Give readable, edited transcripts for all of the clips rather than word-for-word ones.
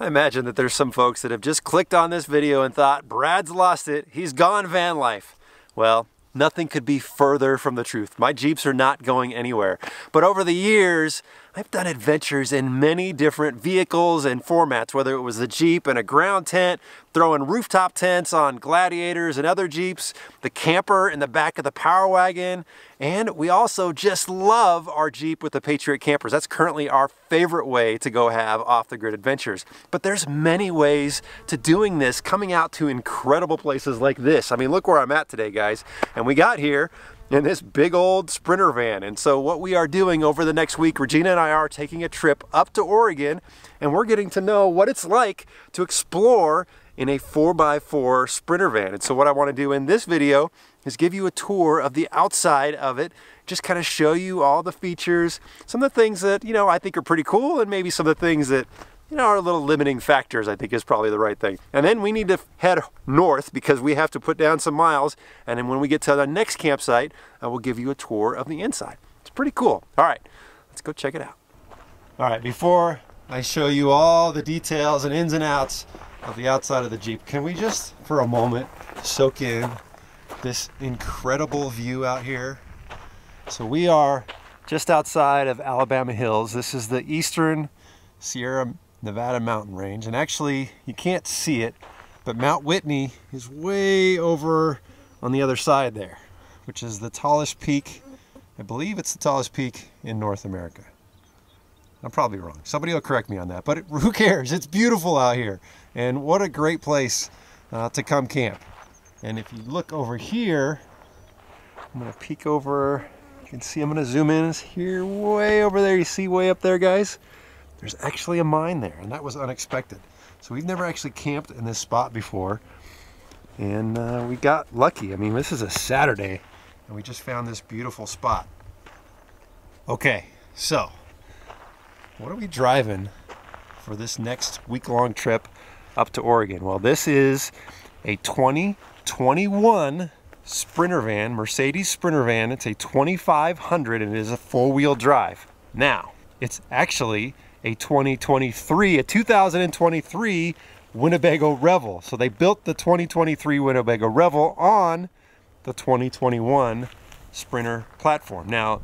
I imagine that there's some folks that have just clicked on this video and thought, Brad's lost it, he's gone van life. Well, nothing could be further from the truth. My Jeeps are not going anywhere. But over the years, I've done adventures in many different vehicles and formats, whether it was the Jeep and a ground tent, throwing rooftop tents on Gladiators and other Jeeps, the camper in the back of the Power Wagon, and we also just love our Jeep with the Patriot campers. That's currently our favorite way to go have off-the-grid adventures. But there's many ways to doing this, coming out to incredible places like this. I mean, look where I'm at today, guys. And we got here in this big old Sprinter van. And so what we are doing over the next week, Regina and I are taking a trip up to Oregon, and we're getting to know what it's like to explore in a 4x4 Sprinter van. And so what I want to do in this video is give you a tour of the outside of it, just kind of show you all the features, some of the things that, you know, I think are pretty cool, and maybe some of the things that, you know, are little limiting factors, I think is probably the right thing. And then we need to head north because we have to put down some miles. And then when we get to the next campsite, I will give you a tour of the inside. It's pretty cool. All right, let's go check it out. All right, before I show you all the details and ins and outs of the outside of the Jeep, can we just, for a moment, soak in this incredible view out here? So we are just outside of Alabama Hills. This is the Eastern Sierra Nevada mountain range, and actually you can't see it, but Mount Whitney is way over on the other side there, which is the tallest peak. I believe it's the tallest peak in North America. I'm probably wrong. Somebody will correct me on that, but who cares? It's beautiful out here, and what a great place to come camp. And if you look over here, I'm gonna peek over. You can see, I'm gonna zoom in here, way over there. You see way up there, guys? There's actually a mine there, and that was unexpected. So we've never actually camped in this spot before, and we got lucky. I mean, this is a Saturday, and we just found this beautiful spot. Okay, so what are we driving for this next week-long trip up to Oregon? Well, this is a 2021 Sprinter van, Mercedes Sprinter van. It's a 2500, and it is a four-wheel drive. Now, it's actually a 2023 Winnebago Revel. So they built the 2023 Winnebago Revel on the 2021 Sprinter platform. Now,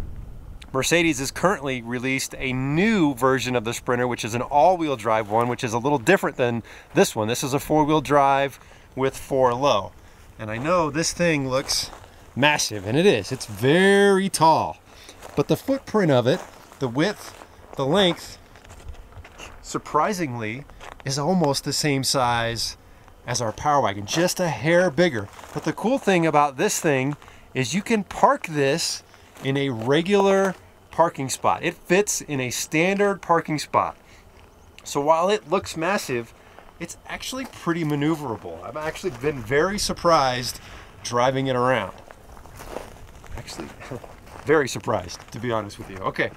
Mercedes has currently released a new version of the Sprinter, which is an all-wheel drive one, which is a little different than this one. This is a four-wheel drive with 4-low. And I know this thing looks massive, and it is. It's very tall. But the footprint of it, the width, the length, surprisingly, is almost the same size as our Power Wagon, just a hair bigger. But the cool thing about this thing is you can park this in a regular parking spot. It fits in a standard parking spot. So while it looks massive, it's actually pretty maneuverable. I've actually been very surprised driving it around. Actually, very surprised, to be honest with you. Okay.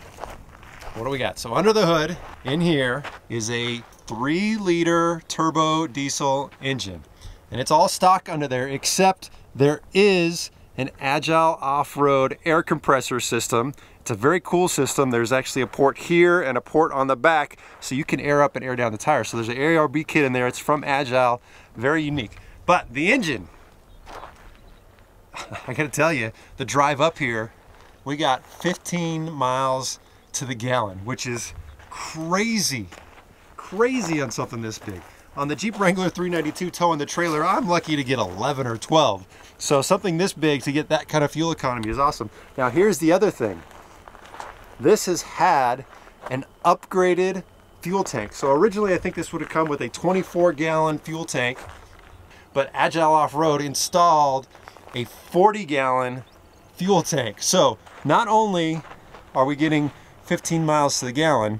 What do we got? So under the hood in here is a 3-liter turbo diesel engine, and it's all stock under there, except there is an Agile off-road air compressor system. It's a very cool system. There's actually a port here and a port on the back, so you can air up and air down the tires. So there's an ARB kit in there. It's from Agile, very unique. But the engine, I gotta tell you, the drive up here, we got 15 miles to the gallon, which is crazy on something this big. On the Jeep Wrangler 392 towing the trailer, I'm lucky to get 11 or 12. So something this big to get that kind of fuel economy is awesome. Now here's the other thing. This has had an upgraded fuel tank. So originally I think this would have come with a 24-gallon fuel tank, but Agile Off-Road installed a 40-gallon fuel tank. So not only are we getting 15 miles to the gallon,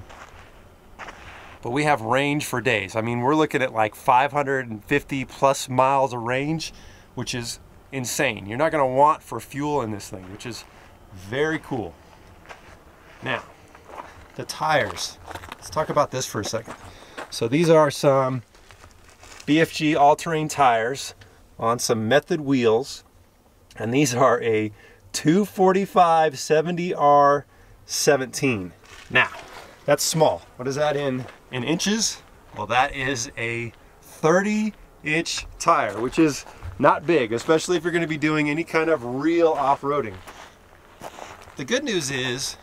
but we have range for days. I mean, we're looking at like 550 plus miles of range, which is insane. You're not gonna want for fuel in this thing, which is very cool. Now, the tires. Let's talk about this for a second. So these are some BFG all-terrain tires on some Method wheels, and these are a 245 70R 17. Now, that's small. What is that in inches? Well, that is a 30-inch tire, which is not big, especially if you're going to be doing any kind of real off-roading. The good news is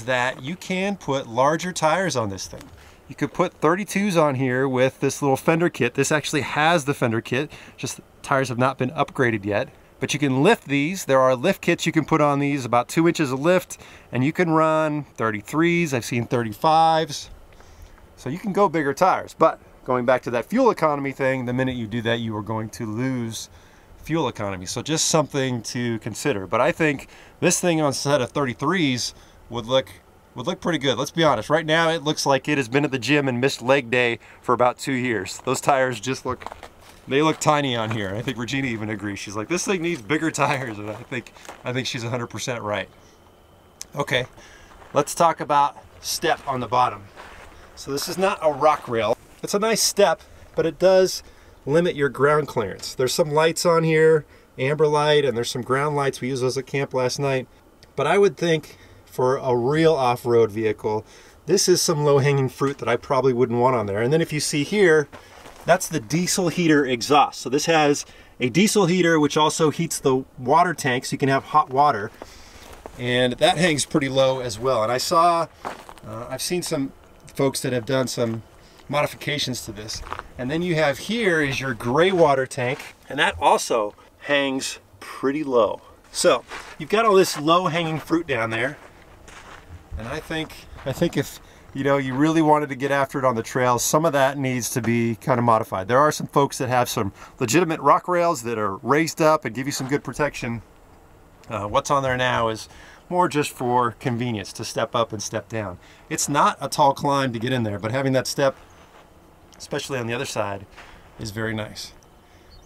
that you can put larger tires on this thing. You could put 32s on here with this little fender kit. This actually has the fender kit, just the tires have not been upgraded yet. But you can lift these. There are lift kits you can put on these, about 2 inches of lift, and you can run 33s, I've seen 35s. So you can go bigger tires, but going back to that fuel economy thing, the minute you do that, you are going to lose fuel economy. So just something to consider. But I think this thing on a set of 33s would look pretty good. Let's be honest. Right now, it looks like it has been at the gym and missed leg day for about 2 years. Those tires just look tiny on here. I think Regina even agrees. She's like, this thing needs bigger tires, and I think she's 100% right. Okay, let's talk about step on the bottom. So this is not a rock rail. It's a nice step, but it does limit your ground clearance. There's some lights on here, amber light, and there's some ground lights. We used those at camp last night. But I would think for a real off-road vehicle, this is some low-hanging fruit that I probably wouldn't want on there. And then if you see here, that's the diesel heater exhaust. So this has a diesel heater which also heats the water tank so you can have hot water. And that hangs pretty low as well. And I've seen some folks that have done some modifications to this. And then you have here is your gray water tank, and that also hangs pretty low. So you've got all this low-hanging fruit down there. And I think if you really wanted to get after it on the trails, some of that needs to be kind of modified. There are some folks that have some legitimate rock rails that are raised up and give you some good protection. What's on there now is more just for convenience to step up and step down. It's not a tall climb to get in there, but having that step, especially on the other side, is very nice.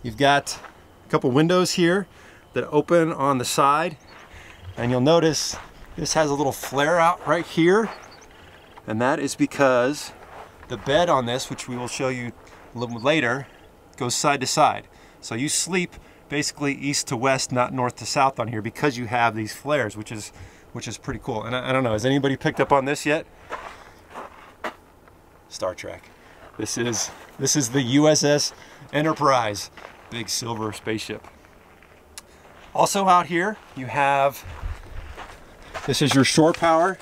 You've got a couple windows here that open on the side, and you'll notice this has a little flare out right here. And that is because the bed on this, which we will show you a little later, goes side to side. So you sleep basically east to west, not north to south on here because you have these flares, which is pretty cool. And I don't know, has anybody picked up on this yet? Star Trek. This is the USS Enterprise, big silver spaceship. Also out here, you have, this is your shore power.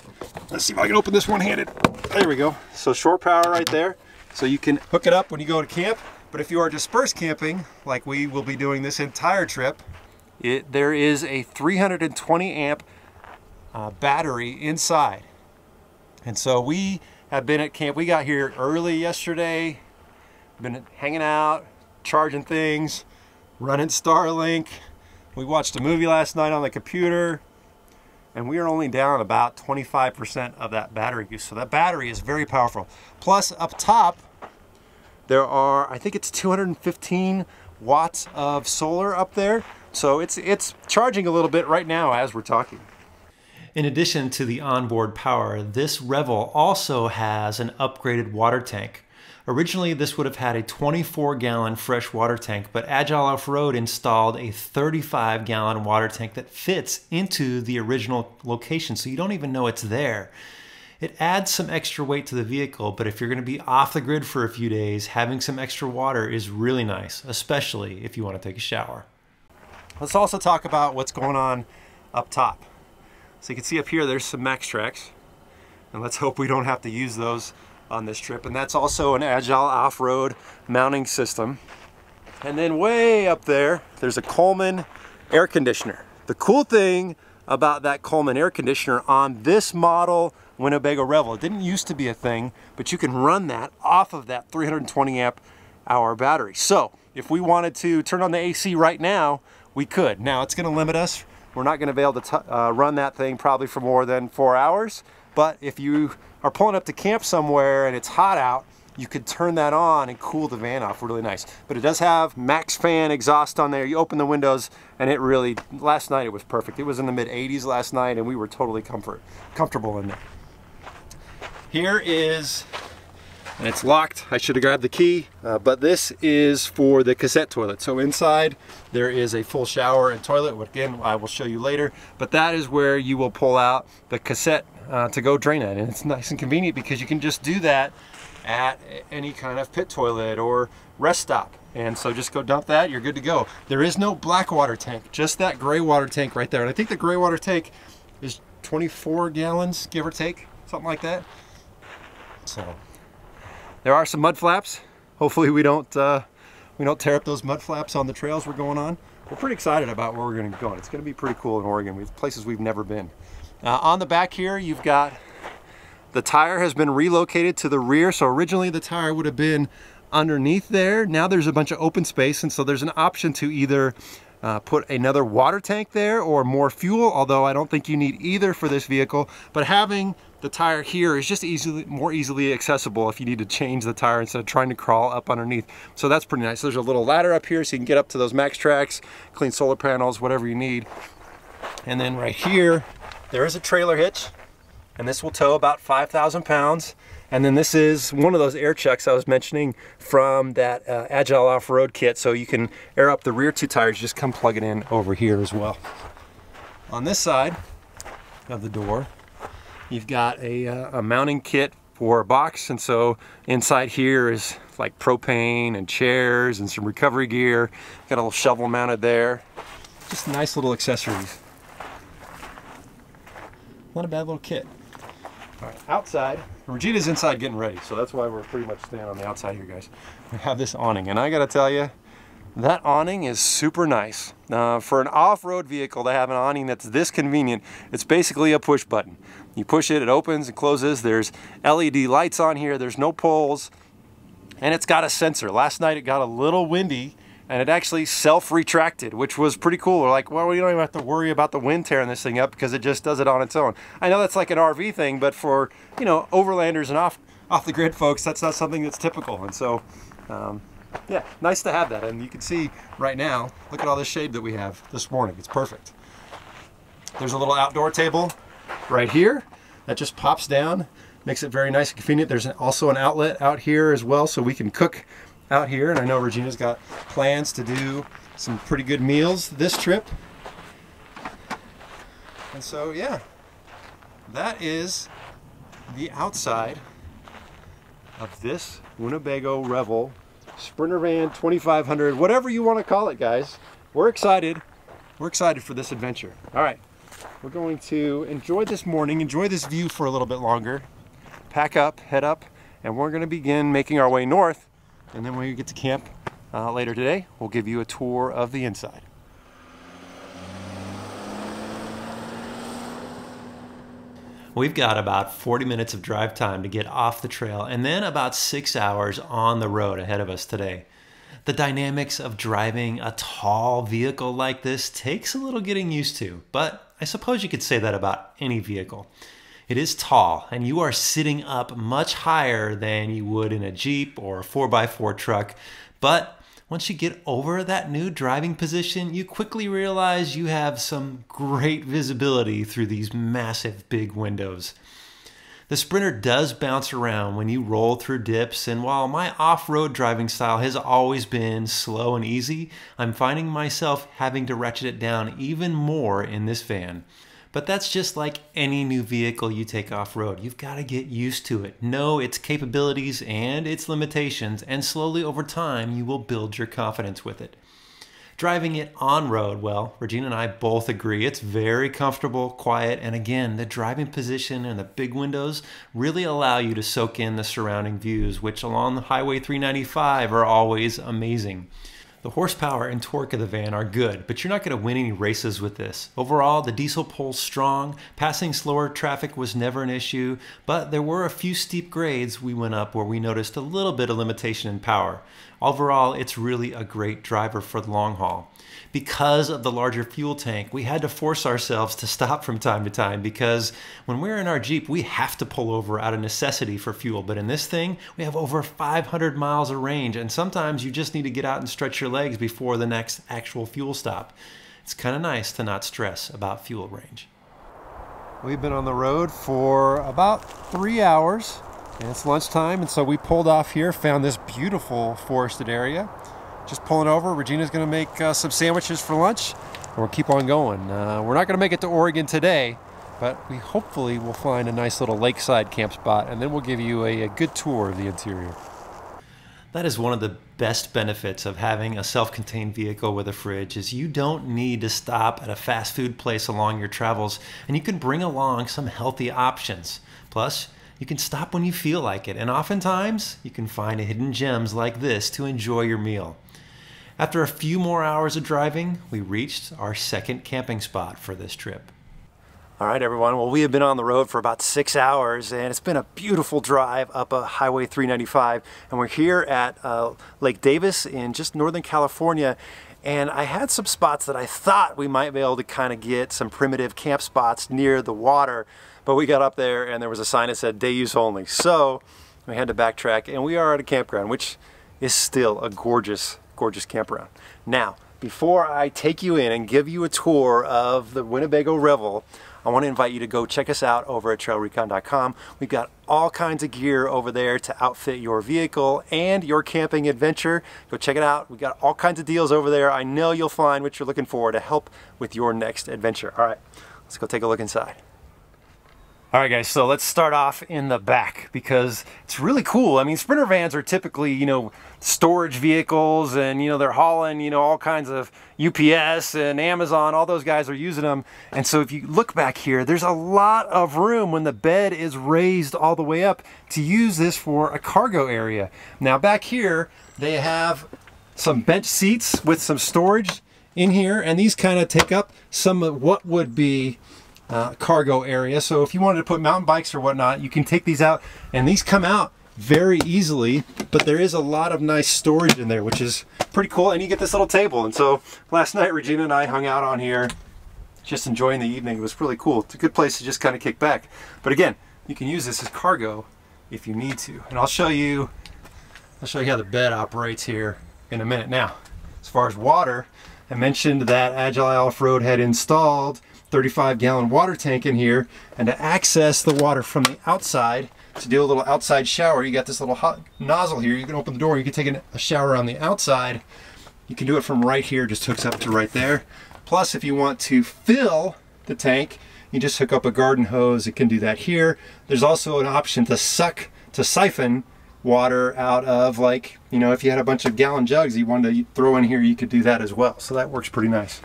Let's see if I can open this one-handed. There we go. So shore power right there. So you can hook it up when you go to camp. But if you are dispersed camping, like we will be doing this entire trip, there is a 320 amp battery inside. And so we have been at camp. We got here early yesterday, been hanging out, charging things, running Starlink. We watched a movie last night on the computer. And we are only down about 25% of that battery use. So that battery is very powerful. Plus up top, there are, I think it's 215 watts of solar up there. So it's charging a little bit right now as we're talking. In addition to the onboard power, this Revel also has an upgraded water tank. Originally, this would have had a 24-gallon fresh water tank, but Agile Off-Road installed a 35-gallon water tank that fits into the original location, so you don't even know it's there. It adds some extra weight to the vehicle, but if you're going to be off the grid for a few days, having some extra water is really nice, especially if you want to take a shower. Let's also talk about what's going on up top. So you can see up here, there's some MaxTrax, and let's hope we don't have to use those on this trip. And that's also an Agile Off-Road mounting system. And then way up there, there's a Coleman air conditioner. The cool thing about that Coleman air conditioner on this model Winnebago Revel, it didn't used to be a thing, but you can run that off of that 320 amp hour battery. So if we wanted to turn on the AC right now, we could. Now it's going to limit us. We're not going to be able to run that thing probably for more than 4 hours. But if you are pulling up to camp somewhere and it's hot out, you could turn that on and cool the van off really nice. But it does have max fan exhaust on there. You open the windows and it really, last night it was perfect. It was in the mid 80s last night and we were totally comfortable in there. Here is, and it's locked, I should have grabbed the key, but this is for the cassette toilet. So inside there is a full shower and toilet, which again I will show you later, but that is where you will pull out the cassette to go drain it. And it's nice and convenient because you can just do that at any kind of pit toilet or rest stop. And so just go dump that, you're good to go. There is no black water tank, just that gray water tank right there. And I think the gray water tank is 24 gallons, give or take, something like that. So there are some mud flaps. Hopefully we don't tear up those mud flaps on the trails we're going on. We're pretty excited about where we're going to be going. It's going to be pretty cool in Oregon. We have places we've never been. On the back here, you've got the tire has been relocated to the rear. So originally the tire would have been underneath there. Now there's a bunch of open space, and so there's an option to either put another water tank there or more fuel, although I don't think you need either for this vehicle. But having the tire here is just more easily accessible if you need to change the tire instead of trying to crawl up underneath. So that's pretty nice. There's a little ladder up here so you can get up to those MaxTrax, clean solar panels, whatever you need. And then right here, there is a trailer hitch, and this will tow about 5,000 pounds. And then this is one of those air chucks I was mentioning from that Agile Off-Road kit. So you can air up the rear two tires, just come plug it in over here as well. On this side of the door, you've got a mounting kit for a box. And so inside here is like propane and chairs and some recovery gear. Got a little shovel mounted there. Just nice little accessories. Not a bad little kit. All right, outside, Regina's inside getting ready, so that's why we're pretty much staying on the outside here, guys. We have this awning, and I gotta tell you, that awning is super nice. For an off-road vehicle to have an awning that's this convenient, it's basically a push button. You push it, it opens and closes. There's LED lights on here, there's no poles, and it's got a sensor. Last night it got a little windy, and it actually self-retracted, which was pretty cool. We're like, well, you don't even have to worry about the wind tearing this thing up because it just does it on its own. I know that's like an RV thing, but for, you know, overlanders and off-the-grid folks, that's not something that's typical. And so, yeah, nice to have that. And you can see right now, look at all this shade that we have this morning. It's perfect. There's a little outdoor table right here that just pops down, makes it very nice and convenient. There's also an outlet out here as well, so we can cook out here, and I know Regina's got plans to do some pretty good meals this trip. And so, yeah, that is the outside of this Winnebago Revel Sprinter Van 2500, whatever you want to call it, guys. We're excited. We're excited for this adventure. All right, we're going to enjoy this morning, enjoy this view for a little bit longer, pack up, head up, and we're going to begin making our way north. And then when we get to camp later today, we'll give you a tour of the inside. We've got about 40 minutes of drive time to get off the trail, and then about 6 hours on the road ahead of us today. The dynamics of driving a tall vehicle like this takes a little getting used to, but I suppose you could say that about any vehicle. It is tall, and you are sitting up much higher than you would in a Jeep or a 4x4 truck. But once you get over that new driving position, you quickly realize you have some great visibility through these massive big windows. The Sprinter does bounce around when you roll through dips, and while my off-road driving style has always been slow and easy, I'm finding myself having to ratchet it down even more in this van. But that's just like any new vehicle you take off-road. You've got to get used to it, know its capabilities and its limitations, and slowly over time you will build your confidence with it. Driving it on-road, well, Regina and I both agree it's very comfortable, quiet, and again, the driving position and the big windows really allow you to soak in the surrounding views, which along the Highway 395 are always amazing. The horsepower and torque of the van are good, but you're not going to win any races with this. Overall, the diesel pulls strong, passing slower traffic was never an issue, but there were a few steep grades we went up where we noticed a little bit of limitation in power. Overall, it's really a great driver for the long haul. Because of the larger fuel tank, we had to force ourselves to stop from time to time because when we're in our Jeep, we have to pull over out of necessity for fuel. But in this thing, we have over 500 miles of range, and sometimes you just need to get out and stretch your legs before the next actual fuel stop. It's kind of nice to not stress about fuel range. We've been on the road for about 3 hours, and it's lunchtime, and so we pulled off here, found this beautiful forested area. Just pulling over. Regina's going to make some sandwiches for lunch, and we'll keep on going. We're not going to make it to Oregon today, but we hopefully will find a nice little lakeside camp spot, and then we'll give you a good tour of the interior. That is one of the best benefits of having a self-contained vehicle with a fridge is you don't need to stop at a fast food place along your travels, and you can bring along some healthy options. Plus, you can stop when you feel like it, and oftentimes you can find hidden gems like this to enjoy your meal. After a few more hours of driving, we reached our second camping spot for this trip. All right, everyone. Well, we have been on the road for about 6 hours, and it's been a beautiful drive up a Highway 395. And we're here at Lake Davis in just Northern California. And I had some spots that I thought we might be able to kind of get some primitive camp spots near the water. But we got up there and there was a sign that said day use only. So we had to backtrack, and we are at a campground, which is still a gorgeous, gorgeous campground. Now, before I take you in and give you a tour of the Winnebago Revel, I want to invite you to go check us out over at trailrecon.com. We've got all kinds of gear over there to outfit your vehicle and your camping adventure. Go check it out. We've got all kinds of deals over there. I know you'll find what you're looking for to help with your next adventure. All right, let's go take a look inside. All right, guys, so let's start off in the back because it's really cool. I mean, Sprinter vans are typically, you know, storage vehicles, and, you know, they're hauling, you know, all kinds of UPS and Amazon. All those guys are using them. And so if you look back here, there's a lot of room when the bed is raised all the way up to use this for a cargo area. Now back here, they have some bench seats with some storage in here, and these kind of take up some of what would be cargo area. So if you wanted to put mountain bikes or whatnot, you can take these out, and these come out very easily, but there is a lot of nice storage in there, which is pretty cool. And you get this little table. And so last night Regina and I hung out on here just enjoying the evening. It was really cool. It's a good place to just kind of kick back, but again, you can use this as cargo if you need to. And I'll show you how the bed operates here in a minute. Now, as far as water, I mentioned that Agile Off-Road had installed 35-gallon water tank in here, and to access the water from the outside, to do a little outside shower, you got this little hot nozzle here. You can open the door, you can take a shower on the outside. You can do it from right here, just hooks up to right there. Plus, if you want to fill the tank, you just hook up a garden hose. It can do that here. There's also an option to siphon water out of, like, you know, if you had a bunch of gallon jugs you wanted to throw in here, you could do that as well. So that works pretty nice.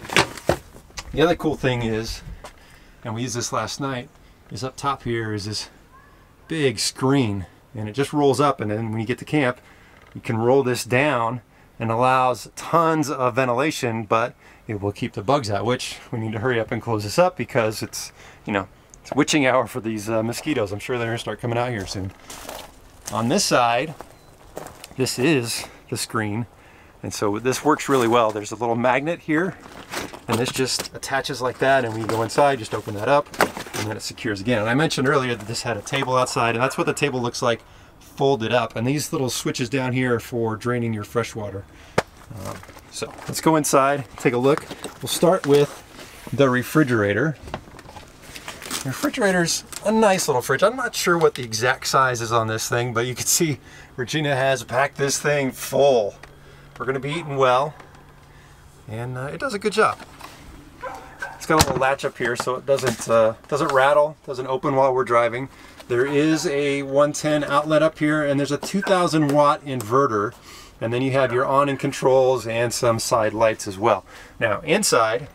The other cool thing is, and we used this last night, is up top here is this big screen, and it just rolls up, and then when you get to camp, you can roll this down and allows tons of ventilation, but it will keep the bugs out, which we need to hurry up and close this up because it's, you know, it's witching hour for these mosquitoes. I'm sure they're gonna start coming out here soon. On this side, this is the screen, and so this works really well. There's a little magnet here, and this just attaches like that, and when you go inside, just open that up, and then it secures again. And I mentioned earlier that this had a table outside, and that's what the table looks like folded up. And these little switches down here are for draining your fresh water. So let's go inside, take a look. We'll start with the refrigerator. The refrigerator's a nice little fridge. I'm not sure what the exact size is on this thing, but you can see Regina has packed this thing full. We're gonna be eating well, and it does a good job. It's got a little latch up here so it doesn't rattle, doesn't open while we're driving. There is a 110 outlet up here, and there's a 2000 watt inverter, and then you have your on-in controls and some side lights as well. Now inside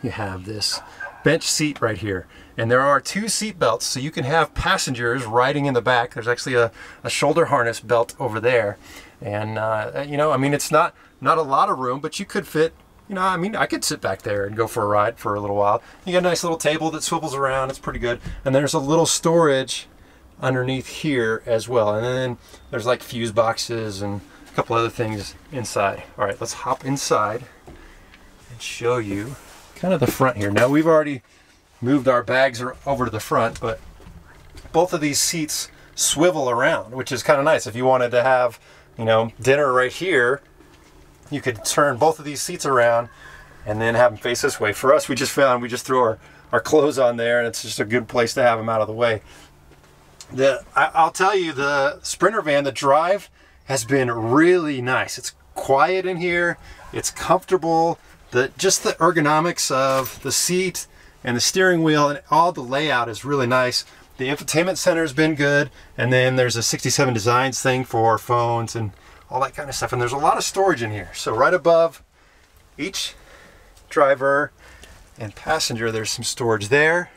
you have this bench seat right here, and there are 2 seat belts, so you can have passengers riding in the back. There's actually a shoulder harness belt over there, and you know, I mean, it's not a lot of room, but you could fit, you know, I mean, I could sit back there and go for a ride for a little while. You got a nice little table that swivels around. It's pretty good. And there's a little storage underneath here as well. And then there's like fuse boxes and a couple other things inside. All right, let's hop inside and show you kind of the front here. Now, we've already moved our bags over to the front, but both of these seats swivel around, which is kind of nice. If you wanted to have, you know, dinner right here, you could turn both of these seats around and then have them face this way. For us, we just found we just throw our clothes on there, and it's just a good place to have them out of the way. I'll tell you, the Sprinter van, the drive has been really nice. It's quiet in here. It's comfortable. Just the ergonomics of the seat and the steering wheel and all the layout is really nice. The infotainment center has been good, and then there's a 67 Designs thing for phones and all that kind of stuff, and there's a lot of storage in here. So right above each driver and passenger, there's some storage there,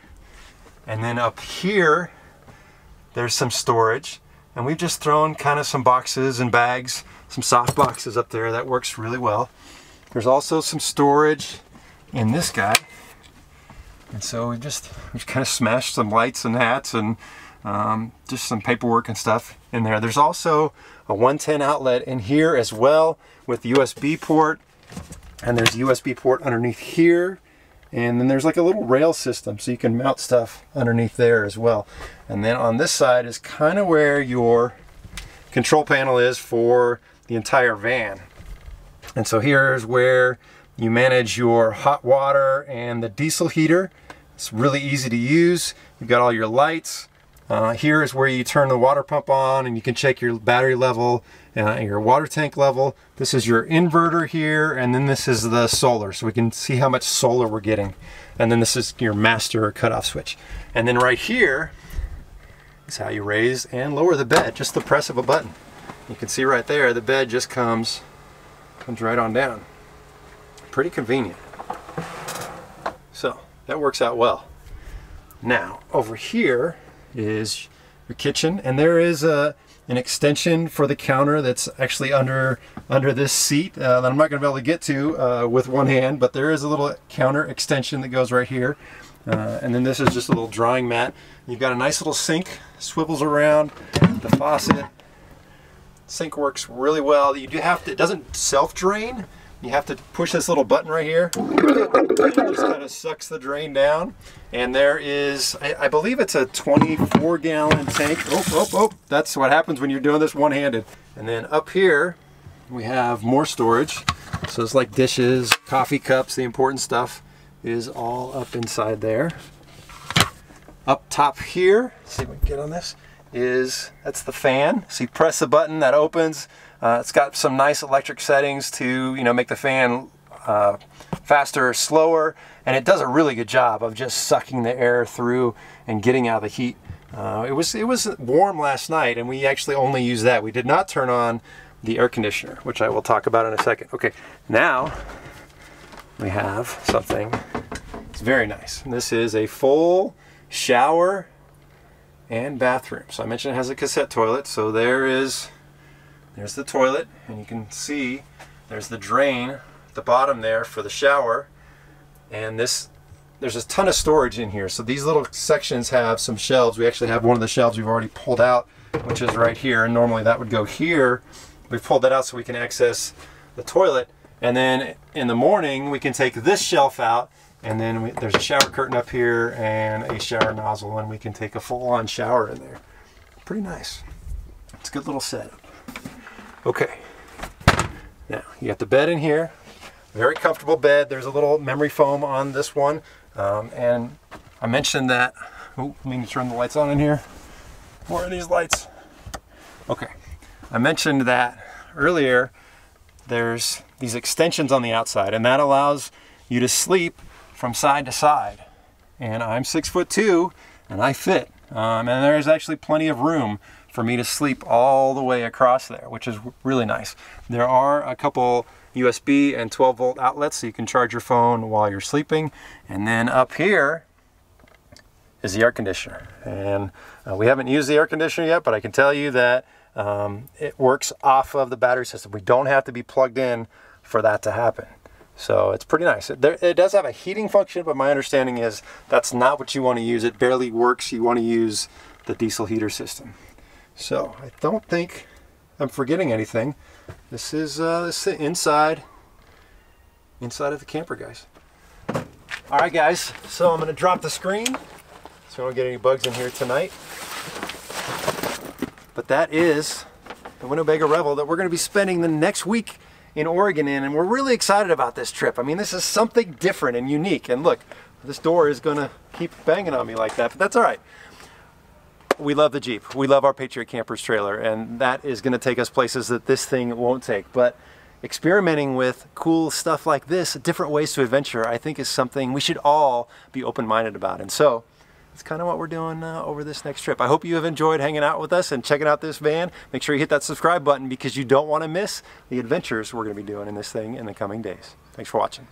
and then up here there's some storage, and we've just thrown kind of some boxes and bags, some soft boxes up there. That works really well. There's also some storage in this guy, and so we've kind of smashed some lights and hats and just some paperwork and stuff in there. There's also a 110 outlet in here as well with the USB port, and there's a USB port underneath here, and then there's like a little rail system so you can mount stuff underneath there as well. And then on this side is kind of where your control panel is for the entire van. And so here's where you manage your hot water and the diesel heater. It's really easy to use. You've got all your lights. Here is where you turn the water pump on, and you can check your battery level, your water tank level. This is your inverter here, and then this is the solar, so we can see how much solar we're getting. And then this is your master cutoff switch. And then right here is how you raise and lower the bed, just the press of a button. You can see right there, the bed just comes right on down. Pretty convenient. So that works out well. Now over here is your kitchen, and there is an extension for the counter that's actually under this seat that I'm not going to be able to get to with one hand, but there is a little counter extension that goes right here. And then this is just a little drying mat. You've got a nice little sink, swivels around, the faucet. Sink works really well. You do have to, it doesn't self-drain. You have to push this little button right here. It just kind of sucks the drain down. And there is, I believe it's a 24-gallon tank. Oh, that's what happens when you're doing this one-handed. And then up here, we have more storage. So it's like dishes, coffee cups, the important stuff is all up inside there. Up top here, let's see if we can get on this, that's the fan. So you press the button, that opens. It's got some nice electric settings to, make the fan faster or slower, and it does a really good job of just sucking the air through and getting out the heat. It was warm last night, and we actually only used that. We did not turn on the air conditioner, which I will talk about in a second. Okay, now we have something. It's very nice. And this is a full shower and bathroom. So I mentioned it has a cassette toilet, so there's the toilet, and you can see there's the drain at the bottom there for the shower, and there's a ton of storage in here. So these little sections have some shelves. We actually have one of the shelves we've already pulled out, which is right here, and normally that would go here. We've pulled that out so we can access the toilet, and then in the morning we can take this shelf out, and then there's a shower curtain up here and a shower nozzle, and we can take a full-on shower in there. Pretty nice. It's a good little setup. Okay, now you got the bed in here, very comfortable bed. There's a little memory foam on this one, and I mentioned that, let me turn the lights on in here. Where are these lights? Okay, I mentioned that earlier. There's these extensions on the outside, and that allows you to sleep from side to side, and I'm 6'2", and I fit, and there's actually plenty of room for me to sleep all the way across there, which is really nice. There are a couple USB and 12-volt outlets so you can charge your phone while you're sleeping. And then up here is the air conditioner. And we haven't used the air conditioner yet, but I can tell you that it works off of the battery system. We don't have to be plugged in for that to happen. So it's pretty nice. It does have a heating function, but my understanding is that's not what you want to use. It barely works. You want to use the diesel heater system. So I don't think I'm forgetting anything. This is the inside of the camper, guys. All right, guys. So I'm going to drop the screen, so I don't get any bugs in here tonight. But that is the Winnebago Revel that we're going to be spending the next week in Oregon in, and we're really excited about this trip. I mean, this is something different and unique. And look, this door is going to keep banging on me like that, but that's all right. We love the Jeep. We love our Patriot Campers trailer, and that is going to take us places that this thing won't take. But experimenting with cool stuff like this, different ways to adventure, I think is something we should all be open-minded about. And so it's kind of what we're doing over this next trip. I hope you have enjoyed hanging out with us and checking out this van. Make sure you hit that subscribe button because you don't want to miss the adventures we're going to be doing in this thing in the coming days. Thanks for watching.